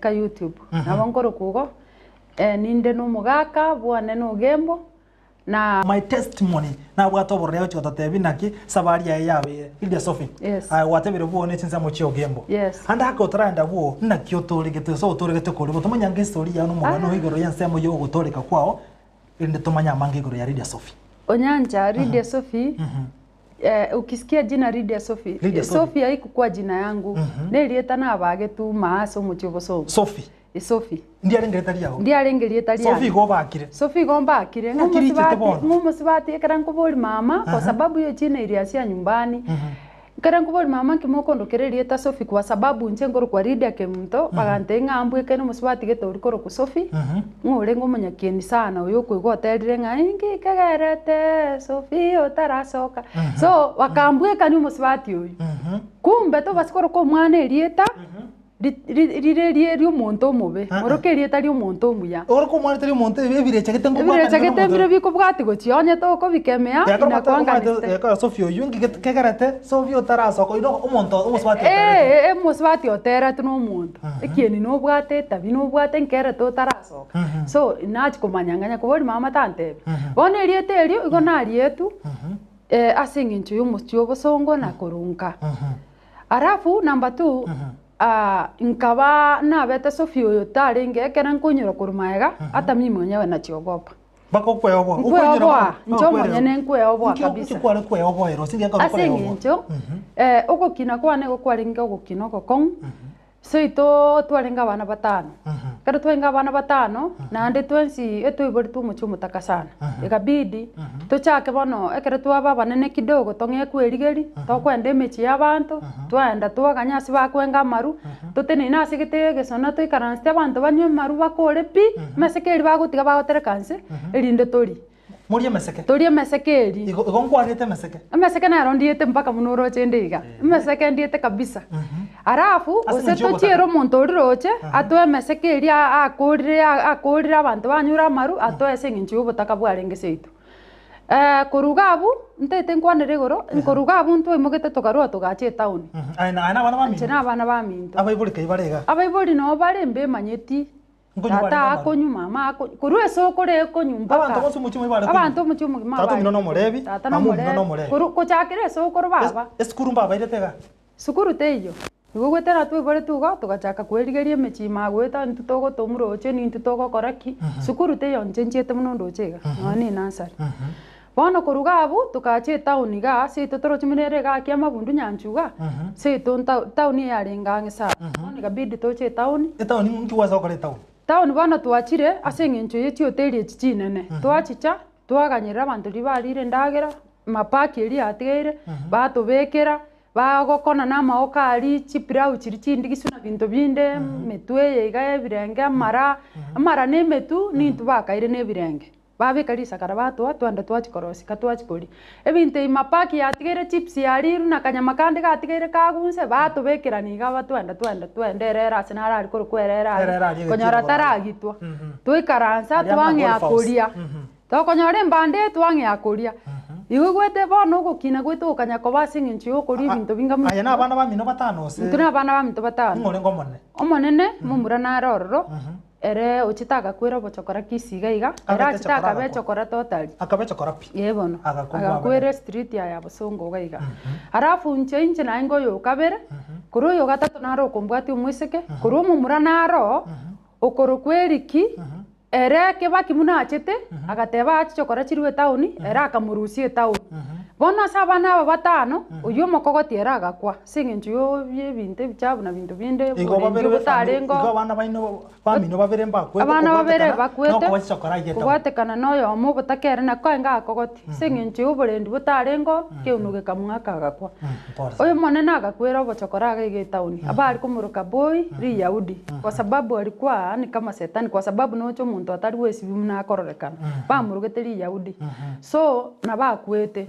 ka YouTube nabo nkoro kugo ninde n'umugaka bwane n'ugembo na my testimony na bwatobore yacho tatebi naki sabari yawe Lydia Sophie watebere bwone tinza mu cyogembo anda akotranda bwo nakyo toregete so toregete ko ribo tumanya ngestori ya no mugano higoro yansemo yo gutoreka kwao inde tumanya mangigoro ya Lydia Sophie Onyanja Lydia Sophie ukisikia jina Lydia Sophie Sophie haikuwa jina yangu nilieta na abage tu maaso muchobo so Sophie Sophie ndiye arengeretari yao Sophie gombakire ngumusibati ekaranko boli mama kwa sababu hiyo jina iliasia nyumbani ekaranko boli mama kimoko ndokererieta Sophie kwa sababu nje ngoro kwa Lydia kemto bagantenga ambwe kene musibati getori koro ku Sophie ngore ngomunyakieni sana uyo kwigoterire ngai kagerete Sophie otarasoka so wakambwe kanu musibati uyu kumbe to basikoro ko mwana erieta rio monto mobe morokerie tari monto muya oroko mwana tari monto ebire chagete ngomwana biko bwati gochionye to ko bikemea ina kwanga ya Sophie yungi kegarate Sophie otaraso ko ino omonto umuswati muswati otera tuno monto ekieni no bwate tabi no bwate nkere to taraso so inachi komanyanganya ko boli mama tante bone riete erio igo na rietu asingincho yo mustio bosongo na korunka arafu number 2 nkaba nabete Sophie uyu tarenge kera nkunyura kurumaega hata mimi mwenyewe nachiogopa bako kweobwa njo mwenye nkweobwa kabisa kwale kweobwa ero singe ka asingincho uko kina kwane go kwaringa uko kino ko kong so ito twarenga abana batano kada twenga abana batano na ande twensi eto ibori tu muchumu takasana ikabidi tuchake bono ekere twaba banene kidogo tonge kwerigeri tokwende mechi y'abantu twenda twaganyasi bakwenga maru tutene nasi gitege sona twikaranste abantu banywe maru bakore pi mesekeri bagutiga bagoterekanse erinde tori Murie meseke. Torie mesekeri. Igongwarete meseke. Meseke na rondiete mpaka munoro chendiga. Meseke ndiete kabisa. Arafu useto chiero monto roche atwe mesekeri akorira abantu banyura maru atwe senginchi ubutaka bwarenge seitu. Korugabu ntete nkwanere goro korugabu ntwe mogete tokarwa togache town. Ana bana bami. Chena bana bami. Abaibuli kaibarega. Abaibuli no bare mbe manyeti. Tata akonyu mama kurwe soko re konyumba abantu bose muchimo ibare abantu muchimo mabare tatu minono murebi minono murebi ko chakire soko ro baba eskuru baba iretega sukuru teyo igogwetera tu ibare tuga tugachaka kwerigerie mechima gweta ntutogo tomuroche ni ntutogo koraki sukuru teyo njenjete muno ndochega nani nasari bono korugabu tukache town ga se totorochimirere ga kya mabundu nyanchuga se town yarenga ngesa noni gabidi toche town nkiwaza okore town town bana twachire asengencho yeti hoteli echinene twachicha twaganyira abantu ribarire ndagera mapaki eri atigere batubekera bagokona na maoka ari chipirau chiri chindi gisuna bintu binde metwe yega ebirenge amara ne metu ni tubakaire ne birenge babekarisa karabato atwanda twachikorosi katwachikori ebinte mapaki yatigere chips yariru na kanyama kandi gatigere kagunse batubekera niga batwenda erera sinara ari kwerera konyora taragitwa twikaransa twange akoria tokonyore mbande twange akoria igugwete bono gukina gwetu ukanya kobasinga nchiyo kori bintu bingamu aya na abana bamino batano se tuna abana bamino batano ngore ngomone omonene mumura na rororo ere uchitaka kwira bochokora kisiga iga era achitaka bechokora totally akabechokora pi yebono agakwere street ya Busongo gaiga arafu nche na ngo yo kabere kuru yo gatatu naro kombwati umwiseke kuru mumura naro okoro kweriki ere kebaki muna achete agateba achokora chirwe town era akamurusie town bona sabana aba batano uyu mokogoti era agakwa singenju yo binte bichabu na bintu binde butarengo abana baino bamino babere mbakwe abana babere bakwete no kubatekana noyo mu butakere na kwenga akogoti singenju uburendi butarengo keunuge kamwaka agakwa uyu monene agakwera bochokora agege town abari kumuruka boy ri Yahudi kwa sababu alikuwa ni kama setani kwa sababu nocho muntu atari wesi bimuna akororekana bamurugeteri Yahudi so nabakwete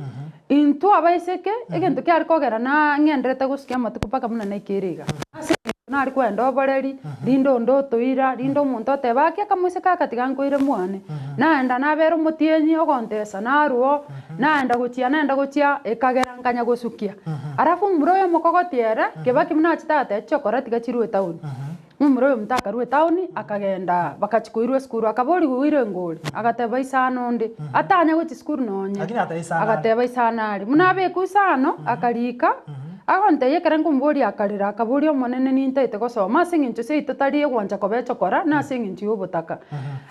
into abaiseke egento kyari kogera na ngenderete gusikia matuku paka muna naikiriga nari kwenda oboreri lindo ndotoira lindo muntu otebaki akamwiseka akatiga nkoire mwane naenda nabera omutienyi ogontesa naruo naenda guchia ekagera nkanya gusukia arafu muroyo mokogotiere kebaki muna chitate chokora tiga chirwe town Mumuro yo mtaka ruwe tauni akagenda bakachikuirwe skuru akabori guire ngori agateba isano ndi atanya gwe skuru nonye lakini ataisana agateba isana ari munabe kusano akalika agonte yekera ngumbori akarira akabori omonene nintete gosoma singincho seito tari gwanja kobecho kora na singincho obutaka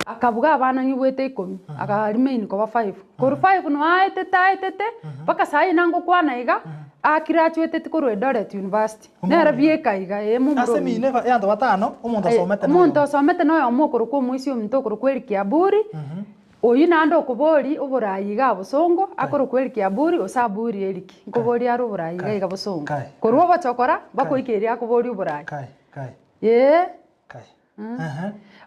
akabuga abana ngibwete 10 akarimain ko ba 5 koru 5 no aitete baka sai nango kwana iga akirachuete tikuru Eldoret University nera biekaiga mumuro asemi ne yando batano umuntu asomete no yomukuru ko muisi omuntu okuru kwerikia buri oyu nando okubori uburayi ga busongo akuru kwerikia buri osaburi eriki nkubori ari uburayi ga busongo koruo bachokora bakoikeria akubori uburayi kai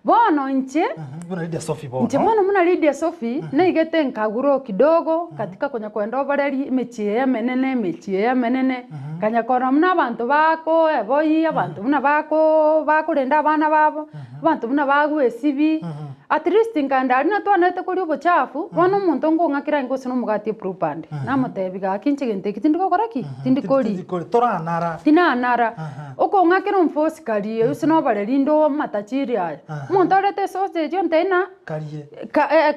bono nche bona Lydia Sophie bono nche bono muna Lydia Sophie naigete nkaguro kidogo katika kwenye kwenda obareri mechie menene kanya kora muna abantu bako eboyi abantu muna bako renda abana babo abantu muna bagu esibi at least nkandari na twanete kuri ubuchafu bono umuntu ngongakira ngose no mugati propandi namutebiga kinche gente kitindiko koraki tindikori toranara tinanara uko ngakira umfosikari usino bareri ndo matachiri aya umuntu arete sausage ontena kariye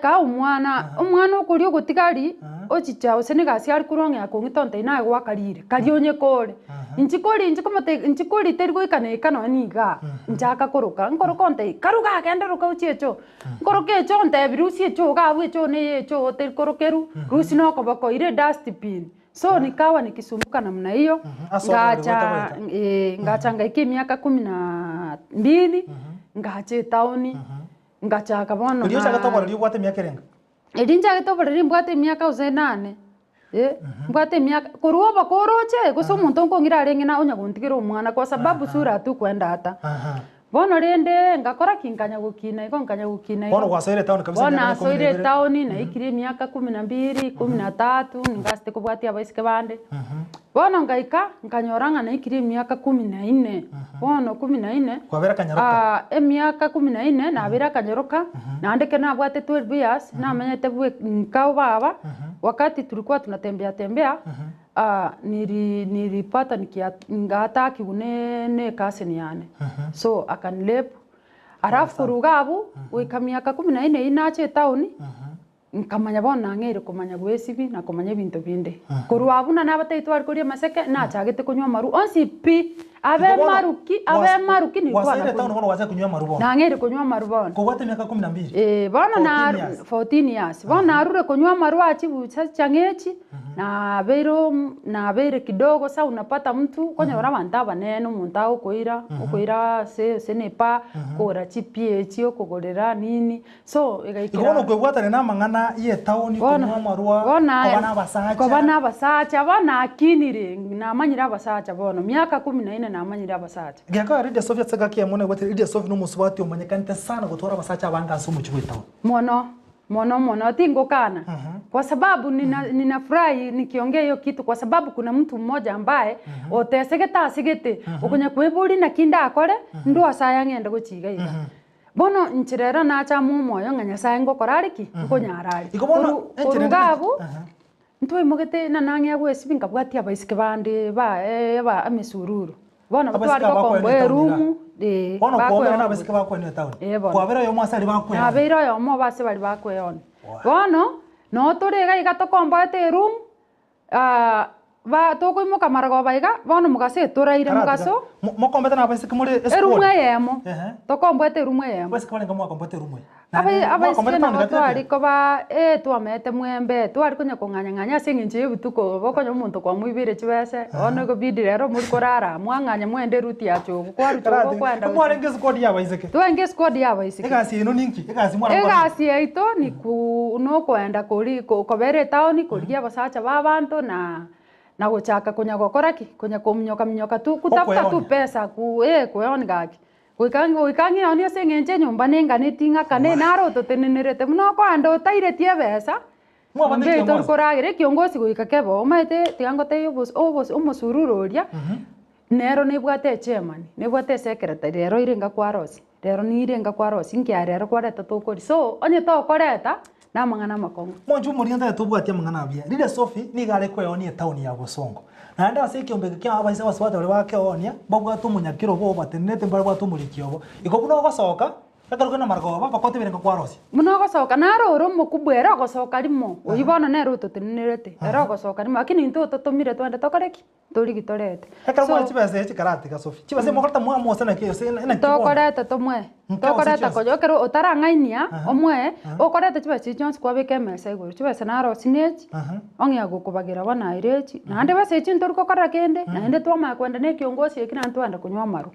ka umwana ukuri ugutigari ochicha usenigasi ari kuronge akongitonte naye gwakarire karionye kore inchikori tergo ikana niga nchaka koroka nkorokonte karuga agenda ruka uchiecho nkoroke chonte virusi echo gawe echo ne echo terkorokeru rusi no kobako ire dustbin so nikawa nikisumbuka namna hiyo ngacha ngaiki miaka 12 ngache tauni ngachaka bono uriyo chaka toboreri ubwate miaka renga edinja getoboreri mbwate miaka 8 mbwate miaka kuruo bakoroche guso umuntu nkongira arenge na onyaguntigiro umwana kwa sababu sura tu kwenda ata bono rende ngakora kinkanya gukina bono gwasoire town kabisa bono soire town na ikiri miaka 12 13 ngaste kubwatia baisike bande bono ngaika nkanyoranga na ikiri miaka 14 bono 14 kwabera kanyaroka miaka 14 na abira kanyaroka na andike na bwate 12 years na amenyete bwe nkao baba wakati tulikuwa tunatembea nilipata ngata kigune kasini yane so akanilep arafu kurugabu wika miaka 14 inache town nkamanya bona ngere kumanya gwesibi na kumanya bintu binde kuruabu na nabataitu ari kuri maseke na chagete kunywa maru onsi pi abe maruki ni kwa wasire town hono waza kunywa maru bona na ngere kunywa maru bona kubwate miaka 12 bona na 14 years bona arure kunywa maru achibucha changechi na bere kidogo sa unapata mtu kwenye barabanta banene umuntu ukoira senepa kora chipie okogorera nini so igaikira igono kwebwata na mangana ye town kunywa marua kobana abasacha bana akinire na manyira abasacha bono miaka 14 na manyira abasacha gaka Lydia Sophie tsaka kiamone gwate Lydia Sophie no musubati umanyekante sana gutora abasacha abanga asumu chigwe town mono tingo kana kwa sababu ninafurahi nikiongea hiyo kitu kwa sababu kuna mtu mmoja ambaye otesegeta asigete ukunya kweburi na kinda akore ndo asaya ngenda guchiga iga bono nchirera nacha mumoyo nganya saye ngokorariki nkonyarari urugabu ntwe mogete na nange agwesibi nkabwati abaisike bande ba amesururu bono batwari ko kombe rumu bono kombe na basike bakwene town kwabera yo mwasari bakwe abera yo mo base bali bakwe on bono no torega igatokomboete room ba toko imo kamarago baiga bono mugase toraire mugaso mokombete na basike muri esquad yemo tokomboete room yemo basike bali ngamo akombete room abaisike na twari ko ba twamete mwembe twari kunya kunganya singinje butuko bokonyo umuntu kwa mwibire chibese ono go bidi rero muri korara mwanganya mwende ruti yacho kwa ruto kwenda mware squad yabaisike twenge squad yabaisike egasi ino ninki egasi mwara egasi yaito ni no kwenda kuri kobere town kuria basacha babantu na guchaka kunya gokoraki kunya kumnyoka tu kutafuta tu pesa kueon gaki Wikangi oni asengenje nyumba nenga netinga kane naro totenenerete muno kwando tairetie besa mwabande torkoragire kiongozi gwikakebo maite tiangote obos umusururoria nero nebwate chairman nebwate secretary rero irenga kwa Rosi rero ni irenga kwa Rosi nkia rero kwareta tokori so onye tokoreta na mangana makongo monju muri nda tobwate mangana bia Lydia Sophie ni gare kweoni town ya Busongo Naenda ase kiombe kia abaisa baswata bari bakeonia babwa tumunyakiro bo batenete bari batumurikiobo ikobuna gosoka Ekero na margoba bakote birenga kwarosi. Muno gosoka naro romo kubwera gosoka rimo. Uyibona nero tutinirete. Era gosoka rimo akini ntu tutumire twende tokoreki. Turi gitorete. Ekero mwa chibese chikarate ka Sophie. Chibese mokorta mwa mose na kiyo se na kibo. Tokorete tomwe. Tokorete kojo ekero otarangainia omwe okorete chibese chons kwa beke mesa iguru. Chibese naro sinechi. Ongia gukubagira bana irechi. Na ande bese chintu kokora kende. Na ende twama kwenda ne kiongozi ekina ntwanda kunywa maru.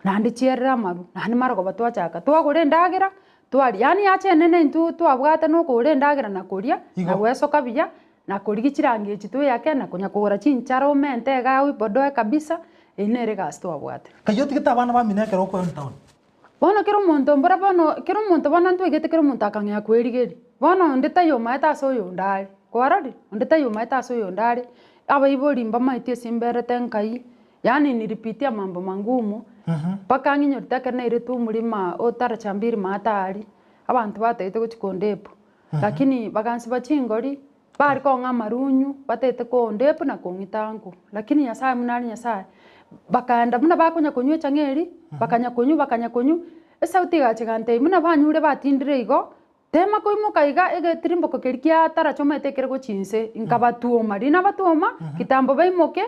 Nandi chierra maru nandi marago batwachaka twagure ndagira twari yani ache nene ntu twabwate no kure ndagira na kuria na wesoka biya na kurigichirangi chitu yake na kunya kugura chincharo mente gawi bodoe kabisa inere gas twabwate kayoti kitabana bamine kero ko town bono kero muntu mbora bono kero muntu bana ntu igete kero muntu akanya kwerigeri bono ndeta yo maeta so yo ndari kwarari ndeta yo maeta so yo ndari aba ibori mbama itie simbere tenkai yani nilipitia mambo mangumu paka nginyo takana ile tu mulima otara chambiri matari abantu batete kuchikondepo lakini bagansi bachingori bari ko ngamarunyu batete ko ndepo na kongitangu lakini yasaye munani yasaye bakanda muna bakunya kunywe changeri bakanya kunyu esauti gachigante muna banyure batindire igo tema koimuka iga ege tirimbo kokerikia tara choma etekere go chinse inkabatuo marina batuoma kitambo baimoke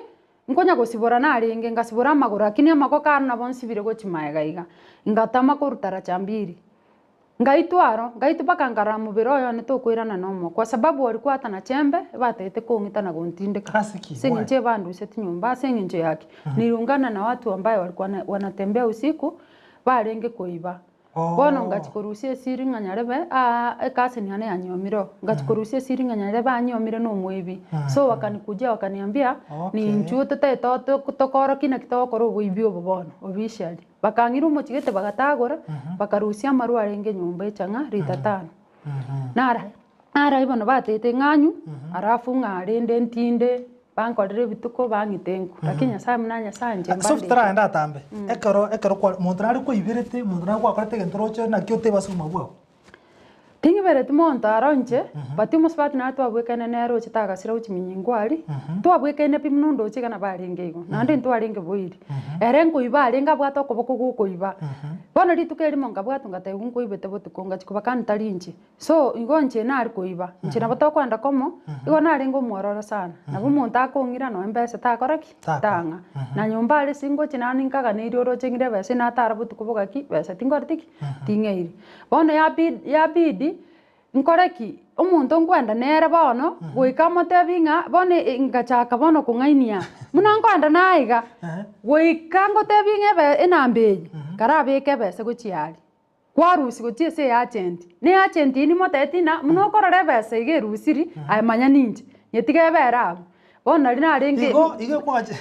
nkonya gosibora narenge ngasibora amaguru akini amako kana bonsibire gochimaega iga ngatama kurutara chambiri ngaitwaro ngaitupaka ngara mubiro yo nitukwirana nomo kwa sababu walikuwa hata na chembe batete kongita na gontindika singinje bandu seti nyumba singinje yake niliungana na watu ambao walikuwa wanatembea usiku barenge kuiba bono ngachikurusie siringa nyarebe ekase ni hane anyomiro ngachikurusie siringa nyarebe anyomire no mwibi so wakanikujia wakaniambia ni nchuto teto tokoro kina kitokoro buibio bobono obishali bakangiru mochigete bagatagora bakarusia maru arenge nyumba echanga rita 5 nara ibono batete nganyu arafu ngarende ntinde bankorere bituko bangitengu lakini asa munanya sanje mbande so tara enda tambe ekero kwa montrari ko ibirete montrari kwa korete gentrocho na kyote basuma bwo tingi berete montaro nje batimus bat na twabwekene nero chitaga sira uchiminyingwari twabwekene pimnundo chigana barenge igo nande ntwarenge boiri erengo ibarenga bwato koboko gukoiba bono ritukeri monga bwato ngate unkoibete botukonga chikobakani tarinje so igonje nari koiba nchina batokwanda komo igo narengo mwororo sana nabo muntu akongira no embese takoraki tanga na nyumba ari singo chinani nkaga ne iroro chengire bese na tara botukobogaki bese tingortiki tingeiri bono yabidi nkoreki omuntu nkwenda nere bono goika motebinga bone ngachaka bono kungainia muna nkwenda naiga goika ngotebinga be enambeyi karabeke bese gochiari kwarusi gochiese agent ne agent ni motetina muno korore bese igerusiri ayimanya ninje nyetige bera bono rina arenge igo kwaje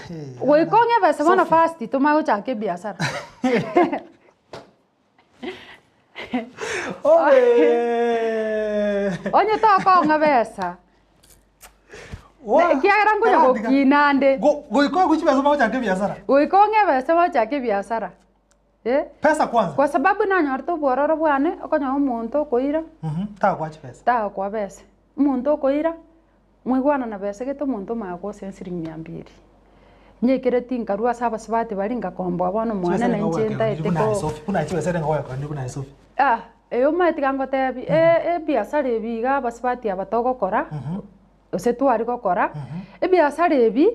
goikonge bese bono fast tumago chake biashara Onye toko ngabesa. Kiagira ngoja gokinande. Goiko kuchibesa mao chake biashara. Goiko ngebesa mao chake biashara. Pesa kwanza. Kwa sababu na nyorto bororo bwane okonya omuntu koira. Ta kwa pesa. Ta kwa pesa. Umuntu koira. Mwigwana na pesa geto muntu mako sensiring 200. Nyekere tinkarua saba sabati baringa kombo abono mwana na njenta eteko. Kuna chiwe sere ngoya kwa ndikuna Sophie. Eyo matigango tebi biashara ebiga basibati abatogokora ose twari gokora biashara ebi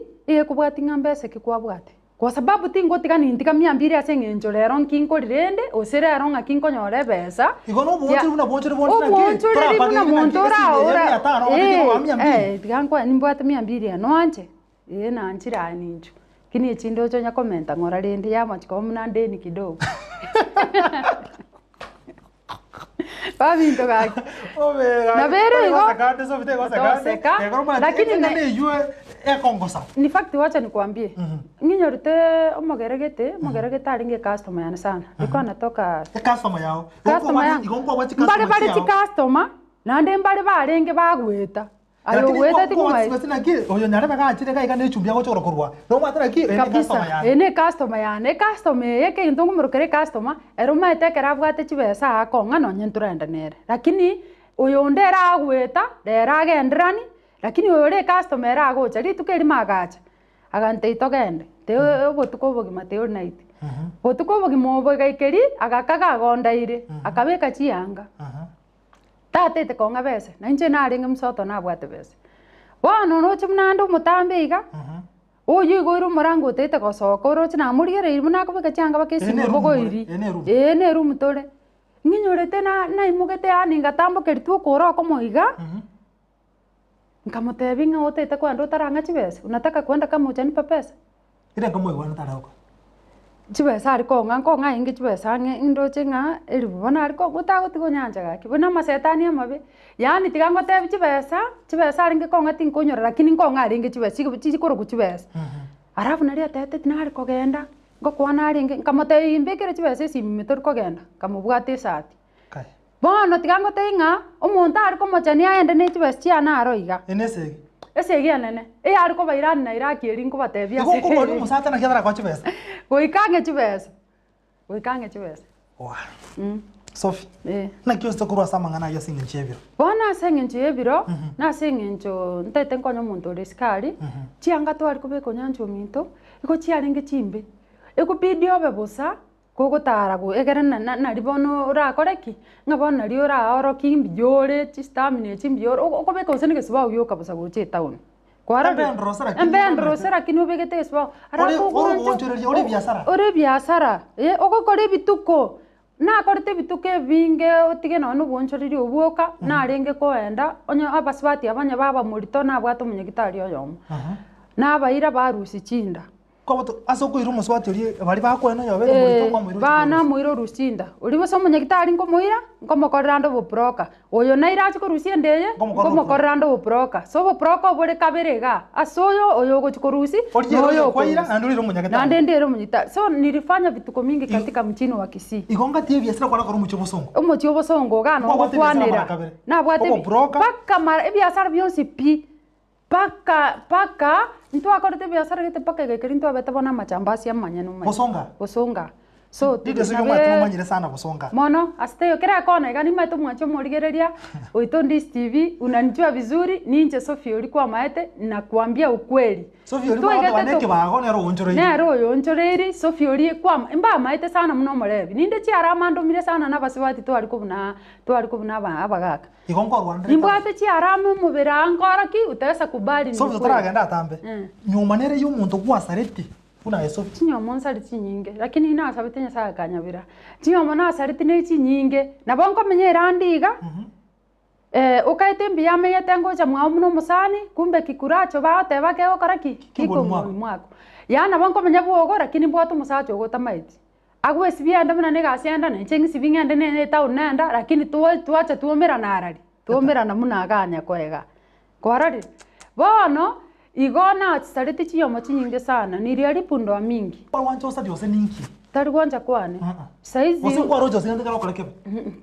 kubwati ngambese kikwabwate kwa sababu tingotigani ntika 200 ase ngenjo rero nkinkorirende ose rero ngakinkonyore besa igono bonchuri buna bonchuri bonchuri buna montora ora tiganko nimbwate 200 no anje na nchira ninjo kini chindo cho nya komenta ngora rende ya machiko mnande ni kidogo Pavinto gaki. Na vero igo. Sakate so vite go sakate. Lakini ne yue kongosa. Ni fact wacha nikwambie. Nginyorite omogeregete aringe customer yana sana. Niko anatoka customer yao. Customer yao. Mbale customer na nde mbale barenge bagweta. Ayo weta tikumai. Oyo nyare bagachire ga igane chumbia gochoro kurwa. No matara ki customer yana. Ene customer yana, customer yeke intongo murukere customer, eruma etekera bwate chibesa akonga no nyenturenda nere. Lakini oyo ndera agweta, ndera agendrani, lakini oyo re customer agocha ritukeri magacha. agante itogende teo botuko bogima teo night botuko bogima oboga ikeri agakaga gondaire akabeka chianga tatete konga bese na inche naringe msoto nabwate bese bono no chimnando mutambe iga oyu goiru murango tete gosoka oroche na murigere ibu nakobeka chianga bakesi bogoiri ne room tore nginyorete na imugete aninga tambokeri tu koro komoiga nkamutebi nga otete kwenda utaranga chibese unataka kwenda kama uchanipa pesa ire kama igwana tarako chibesa ari konga ingi chibesa nge indoche nga eri bona ari konga utagotigo nyanja gaki bona masetani amabe yani tigango tebi chibesa ari nge konga tinkonyorera lakini konga ari nge chibesa chikoro ku chibesa arafu nari atete tinari kogenda ngokwana ari nge nkamutebi imbekere chibesa simimitori kogenda kamubwate sati bono tigango tenga omonto ari komochani aende ne chibesa chiana aroiga enesegi esegi anene ari ko bairani na iraki eri nkobatebia se ko ko musata na kiadara kwa chibesa goikange chibesa wa Sophie na kyo sto kurwa samangana yo singe chebiro bona singe chebiro na singe ncho ntete nkonyo muntu riskari chianga to ari kubeko nyancho minto iko chiarenge chimbe iko video bebusa gogotara go egere na ribono ra koreki ngabona ri ora oro kimbi yore chistamine chimbi yore okobeka usene swa uyo kabusa go che town kwara rosara kinu begete swa ara ko ore biasara okokore bituko na korete bituke binge otige no bonchoriri obuoka na arenge koenda onye abaswati abanya baba murito na bwato munyagitari oyomo na baira barusi chinda koboto asoko iru muswati uri bari bakwena yobe murito kwa mwiru bana mwiro rusinda uri boso munyagitari ngomoira ngomokorrando bobroka oyo nairachi korusi ndeye ngomokorrando bobroka so bobroka bore kaberega asoyo oyo gochikorusi oyo kwaira anduri munyagitari nande ndero munyagitari so nilifanya vituko mingi katika mchini wa Kisii igonga tie biasira kwa ko mucho bosongo umucho bosongo gano gokwanira na bwate paka mara biasara byonsi pi paka ntu akorete biasara gete paka gekeri ntu abete bona machambasi amanyano bosonga so dide so yoma tumanyire sana bosonga mono asteyo kera kona igani maito mwacho morigereria oito Ndis TV unanijua vizuri ninje Sophie ulikuwa maete na kuambia ukweli Sophie ulikuwa waneke bago ne ro onchoreiri ne ro onchoreiri Sophie uli kwa mba maete sana muno morebi ninde chiara mando mire sana na basibati to alikubuna abagaka igonko rwanda imbwate chiara mu birangora ki utesa kubali Sophie utaragenda atambe nyuma nere y'umuntu gwasareti una eso tinyomo nsariti nyinge lakini ina sabite nya saka kanyabira tinyomo na sariti ne nyinge na bonko menyera ndiga ukaite mbiyame yetengo cha mwa muno musani kumbe kikuracho baate bake okaraki kiko mwako yana bonko menyabu ogora lakini bwato musacho ogotamaiti agwe sibienda muna ne gasienda ne chengi sibingende ne town nenda lakini tuacha tuomera narari tuomera na muna aganya kwega kwarari bono igona tsariti chiyomo chinyinge sana niriari pundo mingi kwa wancho sa diose ninki tari gwanja kwane saizi usingwa rojo singende kala koleke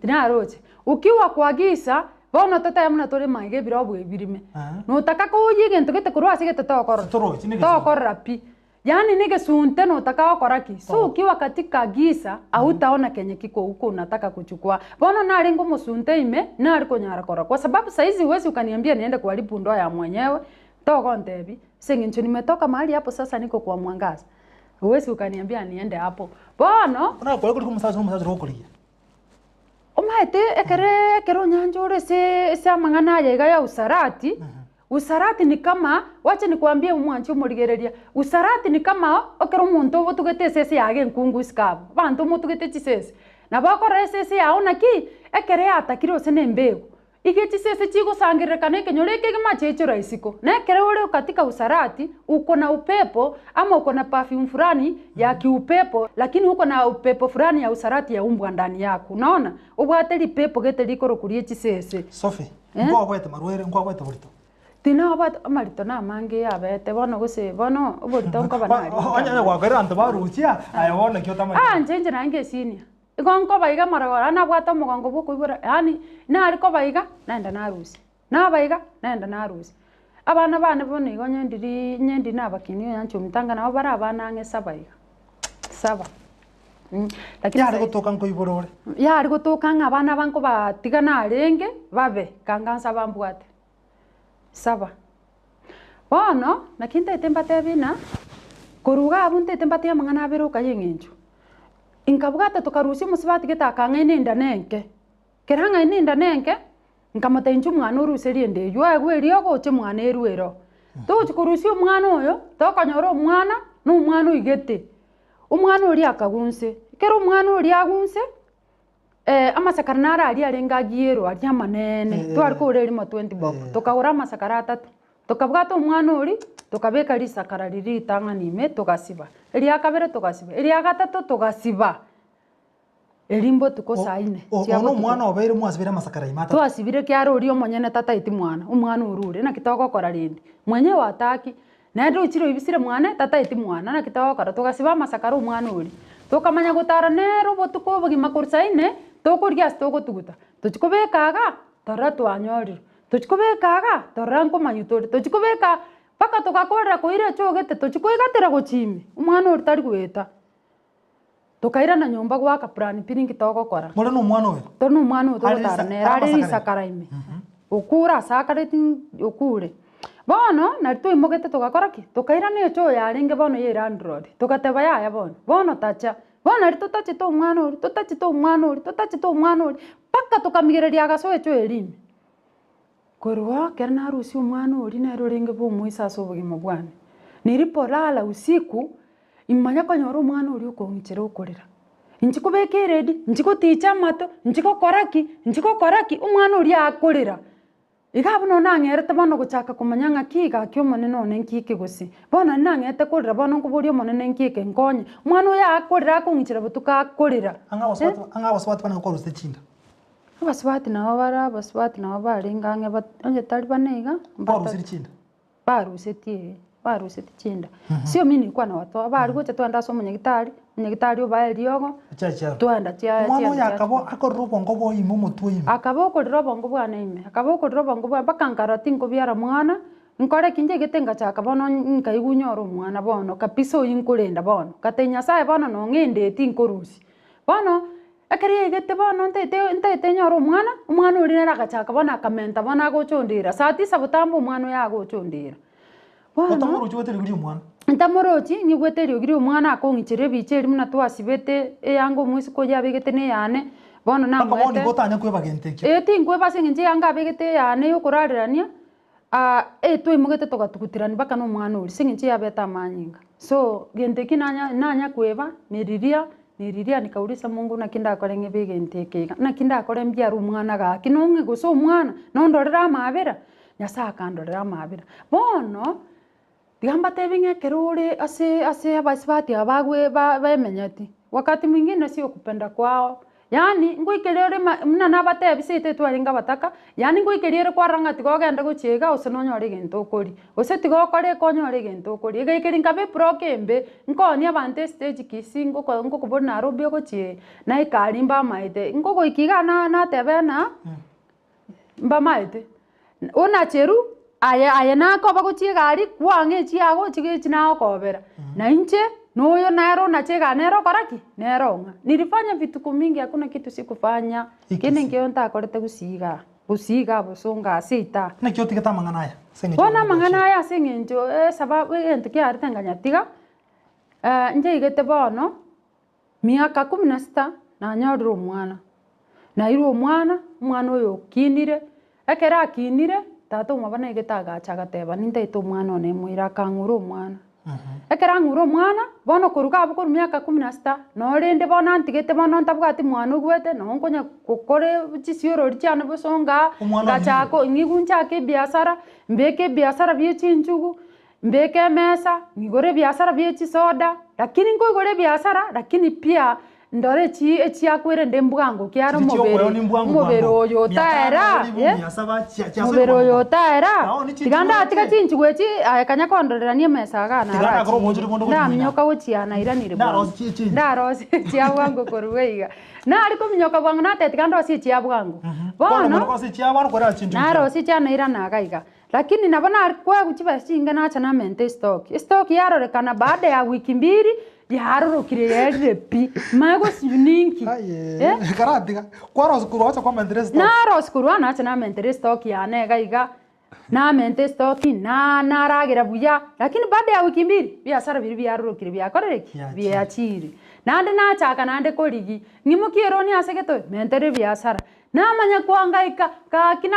tina roje ukiwa kwagisa bono tata muna tore mange birobu ebirime no taka ko yige ntogete kurwa sigete tokora pi yani nige sunte no taka okoraki so ukiwa katika giza hautaona kenye kiko huko unataka kuchukua bono nari ngumu sunte ime nari konyara kora kwa sababu saizi uwezi ukaniambia niende kuharibu ndoa ya mwenyewe togo ndebi sengincho nimetoka mahali hapo sasa niko kwa Mwangaza uwezi ukaniambia niende hapo bono una kwa kuli musaza rokolia omaete ekero nyanjore se amangana yega ya usarati usarati ni kama wacha nikwambie umwanchi umurigereria usarati ni kama okero muntu botugete sese yage nkungu iskabo bantu mutugete chisese na bakora sese yaona ki ekere atakiro sene mbego igechi sese chigo sangirekana kenyoreke machecho raisiko na kere ule katika usarati uko na upepo ama uko na perfume fulani ya kiupepo lakini uko na upepo fulani ya usarati ya umbwa ndani yako unaona ubwateli pepo gete likoro kurie chisese Sophie ngo abwete marwere ngo abwete burito tina abwete amarito na mange yabete bono gose bono burito ngo banari anya gwakera antu baruchia ayobona kyo tamani njenje nange sinia igonko baiga maragora na bwata mugongo bwo kuibura yani na ariko baiga naenda narusi na baiga naenda narusi abana bane bone igonye nyendi nabakini yancho mtanga nabo bara abana nge sabaiga saba lakini yari gutuka ngo iborore yari gutuka abana banko batiga na renge babe kangansa bambwate saba bono nakintete mbatebina koruga abuntete mbate amang'ana aberoka y'eng'encho inkabwata tukarusia omusibati getakang'a enenda nenke kerang'a enenda nenke nkamotenchi omwana oruserie endeyo egweri ogoche mwana erwero tochi kurusia omwana oyo tokonyora omwana na omwana oigete omwana oria akagunse kero omwana oria agunse amasakara nara aria arengagiero aria manene twari kourerimo 20 bob tukagura amasakara 3 tukabwata omwana ori tukabeka risakara riri itang'anime tugasiba eria kabere tugasiba eria gatatu tugasiba erimbo tukosaine ono omwana obeire mwasibire amasakara imata twasibire kiaro ori omonyene tataiti mwana omwana orure na kitogokora rindi mwenye wataki nende uchiro ibisire mwana tataiti mwana na kitogokora tugasiba amasakara omwana ori tukamanya gutara nero botuko obogima korusaine tokoria togotuguta tuchikobekaga torra twanyorire tuchikobekaga torra nkomanyutori tuchikobeka paka tugakorera koire chogete tuchikoigatera gochimi omwana ori tari gweta tukaira na nyumba gwaka plan piringi togokora muri no mwana oyo tori no mwana oyo togotara nera ari risakara ime okura sakareti okure bono nari twaimogete tugakora ki tukaira necho yarenge bono ye landlord tugateba yaya bono tacha bono nari tutachete omwana ori tutachete omwana ori tutachete omwana ori paka tukamigereria agaso echo erime korwa kera narusia omwana ori nero renge bomoisa ase obogima bwane niripolala usiku imanya konyora omwana ori okong'ichera okorera nchikobeka eredi nchikoticha amato nchikokoraki omwana ori akorera iga bono nang'erete bono gochaka komanya ng'aki gaki omonene one nkike gose bono nang'ete korera bono nkoboria omonene nkike nkonye omwana oyo akorera akong'ichera botuko akorera anga baswati bana korusite chinda abaswati nabo barenga ang'e onye tari bane iga korusire chinda barusetie chinda sio mimi nilikuwa na watu bari gocha twanda so munyagitari obaeriogo twanda tia mwana oyo akabo akorera obongo boimo omotwe ime akabo okorera obongo bwana ime akabo okorera obongo bwana mpaka nkaroti nkobiara mwana nkore kinje gete ngachaka bono nkaigunyora omwana bono kapisa oyi nkorenda bono kate nyasaye bono nong'endeti nkorusi bono ekeri egete bono ntete nyora omwana ori nera agachaka bono akamenta bono agochondera saa 9 botambo omwana oyo agochondera otamorochi weterigiri omwana ntamorochi nigweterigiri omwana akong'ichera ebiche eri muna twasibete eyango omwisi koya abegete neyane bono namwete botanya kwebagente ekio tinkweba ase eng'encho eyanga abegete eyane yokorarerania twaimogete togatugutirani mpaka nomwana ori ase eng'encho yabete amanyinga so gente eki nanya kweba neriria nikaurisa Mungu naki ndakore ng'ebe egente eke iga naki ndakore mbiara omwana gaki nong'e gose omwana nondorera amabera nyasaye akandorera amabera bono tiga mbatebe ng'ekero ore ase abasibati abagwe bemenyeti wakati mwingine sio kupenda kwao yani ngoikeria ore muna nabatebi seite twarenga bataka yani ngoikeria ore kwaranga tiga ogende gochiega ose nonyore egento okori ose tiga okore konyore egento okori igaikeri nkabe prokembe nkoni abante stage kisi ngokobona Nairobi ogochie na ikari mba maite ngogoikiga natebe na mba maite ona cheru aya nakoba gochie gari kwang'e chiago chigechi naokobera na inche noyo nero nachega nero koraki nero ng'a nilifanya vituko mingi hakuna kitu sikufanya kene ngeo ntakorete gusiga busonga sita na kyo tigeta mang'ana aya bona mang'ana aya ase eng'encho sababu egento kiarete nganyatiga nche igete bono miaka 16 nanyorire omwana nairwe omwana oyo okinire ekero akinire tata omwabana egete agacha agateba nintaete omwana one mwira akang'ura omwana ekero ang'ura omwana bono koruga abo korwa miaka 16 norende bono antigete bono ntabwati mwana ogwete nonkonya gokore chisiorori chiane bosonga ngachako ng'igu nchake ebiasara mbeke ebiasara bia echinchugu mbeke emesa ng'igore ebiasara bia echisoda lakini nkoigora ebiasara lakini pia ndore echiakwere nde mbwango kiara omobere oyo otaera omobere oyo otaera tiganda atika chinchigwe echi kanya kondorerania emesa agana ndaminyoka gochiana iranire ndarosi chiabwango korwa iga nari kominyoka bwango natetiga ndosi echiabwango bono narosi chiana irana agaiga lakini nabo nari kweguchibesa chinge nacha namente estock yarorekana baada ya wiki mbili yarorokire yerire pi mago sininki karatiga kwaroskuru acha kwa mentere stock naroskuru anacha na mentere stock yane gaiga na mente stoki na ragira buya, lakini baada ya wiki mbili biashara biri byarurukire byakorereki byachiri nande nachaka nande korigi ngimukironi asegeto mentere biashara namanya kuangaika ka kina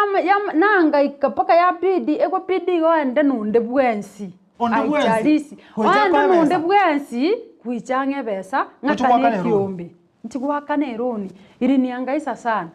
nangaika paka ya pidi ego pidi go ende nunde bwensi aijarisi ende nunde bwensi kuichange besa ngakane kiombe nchikuwakane roni ili niangaisa sana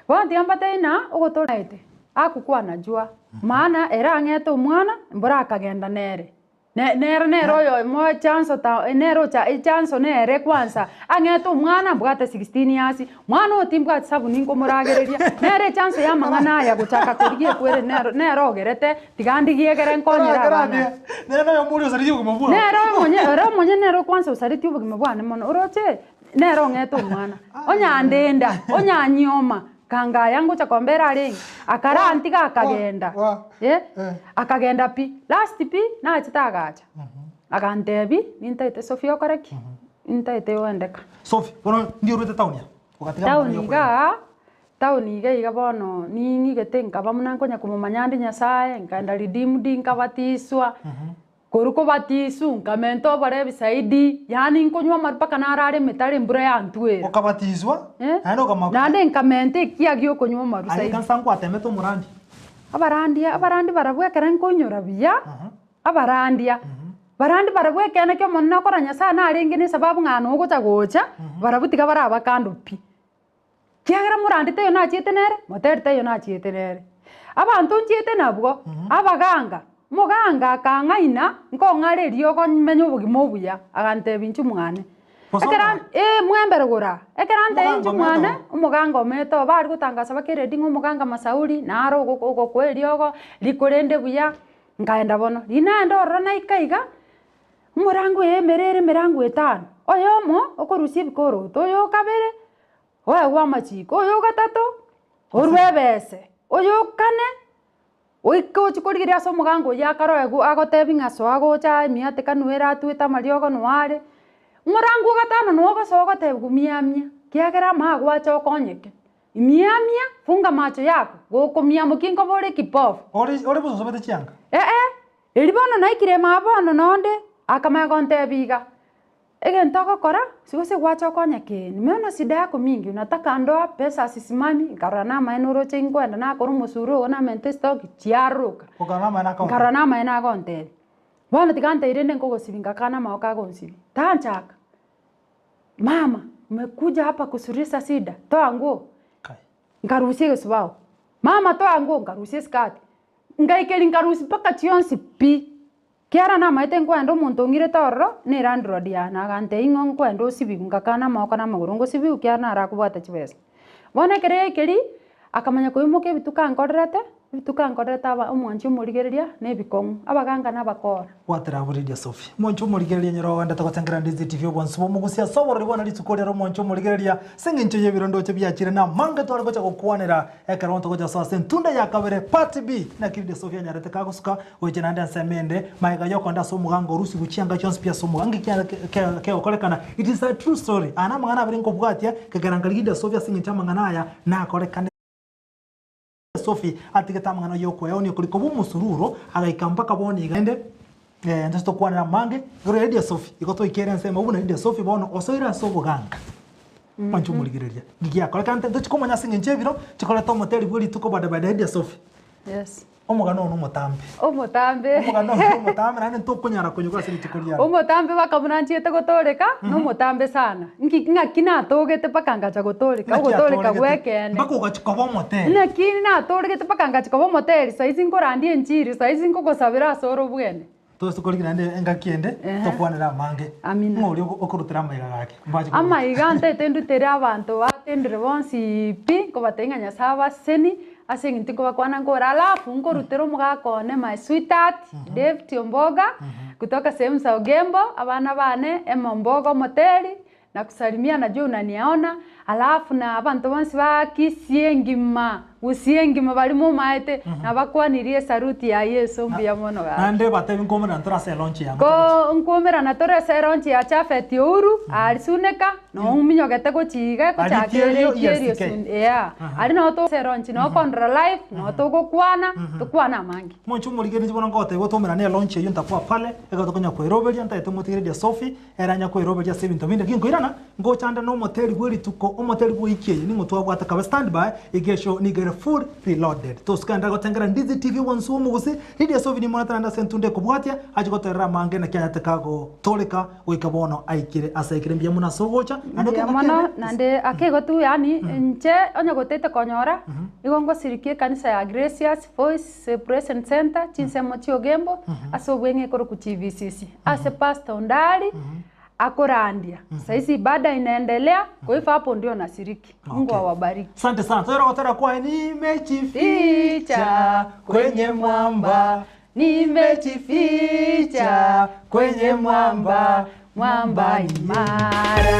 wandi ambate ina ugotoraite akukwa najua maana era ngeto mwana mbora akagenda nere nero yo mo chance ta nero cha chance nere kwanza angeto mwana bwate 16 years mwana otimbwa sabu ninko muragereria nere chance ya mangana ya guchaka kurigie kwere nero gerete tigandi giegere nkonyera bana nero yo muri usari yuko mabwa nero monye nero kwanza usari tubo kimabwa mono oroche nero ngeto mwana onya ndenda onya nyoma kanga yangu cha kombera ring akara antiga akagenda akagenda pi last pi na chitagacha akantebi nintaite Sofia koreki nintaite wendeka Sophie bono ndio rute taunia ukatiga tauni iga bono ningi getenka bamunanko nya kumumanyandi nyasaye nganda redeemed nkabatiswa koruko batisu nkamento bare bisaidi yani nkonywa marpaka narare metare mbura ya ntwera ukabatizwa ano kama nande nkamente kiagyo konywa maru saidi kansangu atemeto murandi abarandi barabwe karen konyora biya abarandia barandi barabwe kene kyo monna koranya sana aringi ni sababu ngano gocha gocha barabutiga baraba kando pi kiagera murandi teyo na chietenere moter teyo na chietenere abantu nchiete nabwo abaganga muganga kangaina nkongare riogo menyo bugimo buya agante binchu mwane ekera mwembere gura ekera nte inchu mwane umuganga ometo bari gutangasa bakere dingo muganga Masauri naro ugo kweriogo likorende buya ngaenda bono linando rona ikaiga murangu emerere mirangu etano oyomo okorusie bikoro toyo kabere wa machiko oyo gatatu orwebese oyo kane oiko chikorigiria so mugango ya karo ego agotebi ngaso agocha miate kanwera tuita mariogo nware murangu gatano no gaso gotebi gumiamia kiagera magwa chokonyeke imiamia funga macho yako gokomia mukingo bore kipofu ore buzo bete chianga elibono naikire mabono nonde akamagonte biga egentoko kora sigose gwacho konyeke nimeona shida yako mingi unataka ndoa pesa sisimami karana maenoro chingwenda na koru musuru na mente stock chiaruka karana maena gonte bona tigante irende ngogo sivinga kana maoka gonsivi tanchaka mama umekuja hapa kusurisa sida toa nguo ngarusie swao mama toa nguo ngarusie skati ngaikeli ngarusi paka chionsi pi kiara na maite nkwendo muntu ngire toro ni randro diana gante ingo nkwendo sibi ngakana maoka na magurongo sibi kiara na rakubata chibesa bona keri akamanya kuimuke bituka nkorerete aba umwanchi umurigereria ne bikongu abaganga nabakora watera buridia Sophie mwanchi umurigereria nyoro wanda tokotengera ndizi TV bonso mugusia sobore bona litsukorera mwanchi umurigereria sengencho yebirondo che byakire na mange tore gocha gukwanira ekaronto gocha so sentunda yakabere part B na kiride Sophie nyarete kagusuka oje nande nsemende maiga yoko nda so mugango rusi guchianga chonse pia so mugangi ke okorekana it is a true story ana mangana abirinko bwatia kegarangiride Sophie sengencha mangana aya na akorekana Sophie atigeta mangano yoko yao ni kuliko musururo agaikamba kaboni gende ndesto kwana mange radio Sophie ikoto ikere nsema ubu na radio Sophie bono osoira so buganga manchu muligireria gigia kolekante ndochiko nyasinge njebiro chikoleta moteli buri tuko bada radio Sophie yes omugano no mutambe nane ntokunyara kunyuka siri chikoria umutambe bakamunanchiete gotoreka no mutambe sana ngakina togete pakanga cha gotoreka gotoreka gwekene bako gachikobo moteli nakini na togete pakanga chikobo moteli saizi ngorandie nchiri saizi ngogosabira soro bwene tosto korigirande engakiende tokwanira mange ngori okurutira maiga gake amaiga ntetendutere abantu batendere bonsi pi kobatenga nyasaba seni asengi tiko bakwana ngora alafu ngorutero mugakone my sweetheart Dave Tiomboga kutoka sehemu za Ugembo abana bane Emma Mbogo moteli na kusalimia na juu unaniaona alafu na abantu bonsi bakisiengima usiengima bali mu maete nabakwanirie saruti ya Yesu mbia mono ga nande batebi nkomera ntora se launch ya ko nkomera na tore se launch ya chafeti uru alisuneka no minyogete ko chiga ko chakere yerio sun ya ali no to se launch no kondra live no to ko kwana mangi monchu muligeni jibona ngote gotomera ne launch yunta kwa pale ega tokonya ko eroberia nta etomotire dia Sophie eranya ko eroberia 7 minde kingo irana ngo chanda no moteri bweri tuko omoteri bwo ikiye ni ngotwa bwata ka standby igesho ni gere full reloaded toskanda gotengera ndizi TV wansu mugusi hidia Sophie ni mwana tanda sentunde kubwatia ajigotera mange na kyanya tekago toleka wikabono aikire asaikire mbia muna sogocha nande mwana nande akego tu yani nche onya gotete konyora igongo sirikie kanisa ya Gracious Voice Present Center chinse mochio gembo asobwenge koro ku TVCC ase pastor ndali akorandia saizi ibada inaendelea kwa hivyo hapo ndio nasiriki. Mungu awabariki. Asante sana. Tera watera kwa nimejificha kwenye mwamba, nimejificha kwenye mwamba, mwamba imara.